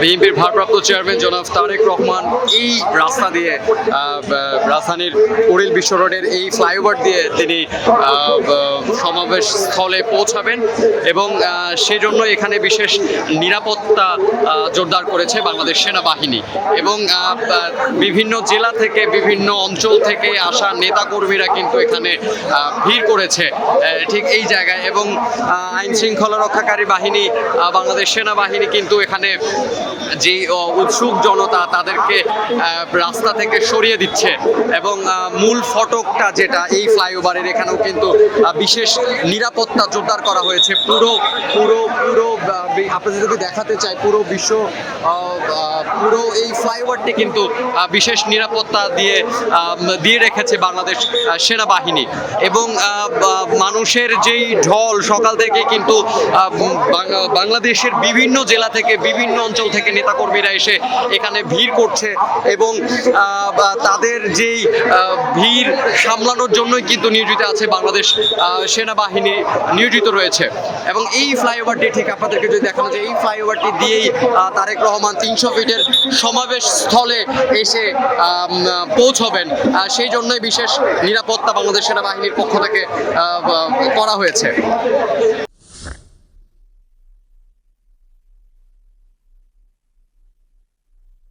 বিএনপির ভারপ্রাপ্ত চেয়ারম্যান জনাব তারেক রহমান এই রাস্তা দিয়ে রাজধানীর কুড়িল বিশ্ব রোডের এই ফ্লাইওভার দিয়ে তিনি সমাবেশ স্থলে পৌঁছাবেন এবং সেজন্য এখানে বিশেষ নিরাপত্তা জোরদার করেছে বাংলাদেশ সেনাবাহিনী এবং বিভিন্ন জেলা থেকে বিভিন্ন অঞ্চল থেকে আসা নেতাকর্মীরা কিন্তু এখানে ভিড় করেছে ঠিক এই জায়গায় এবং আইন শৃঙ্খলা রক্ষাকারী বাহিনী বাংলাদেশ সেনাবাহিনী কিন্তু এখানে যে উৎসুক জনতা তাদেরকে রাস্তা থেকে সরিয়ে দিচ্ছে এবং মূল ফটকটা যেটা এই ফ্লাইওভারের এখানেও কিন্তু বিশেষ নিরাপত্তা জোরদার করা হয়েছে পুরো পুরো পুরো আপনাদের যদি দেখাতে চাই পুরো পুরো এই ফ্লাইওভারটি কিন্তু বিশেষ নিরাপত্তা দিয়ে রেখেছে বাংলাদেশ সেনাবাহিনী এবং মানুষের যেই ঢল সকাল থেকে কিন্তু বাংলাদেশের বিভিন্ন জেলা থেকে বিভিন্ন অঞ্চল থেকে নেতাকর্মীরা এসে এখানে ভিড় করছে এবং তাদের যেই ভিড় সামলানোর জন্যই কিন্তু নিয়োজিত আছে বাংলাদেশ সেনাবাহিনী নিয়োজিত রয়েছে এবং এই ফ্লাইওভারটি ঠিক আপনাদেরকে যদি দেখানো যায় এই ফ্লাইওভারটি দিয়েই তারেক রহমান 300 ফিটের সমাবেশ স্থলে এসে পৌঁছবেন সেই জন্যই বিশেষ নিরাপত্তা বাংলাদেশ সেনাবাহিনীর পক্ষ থেকে করা হয়েছে।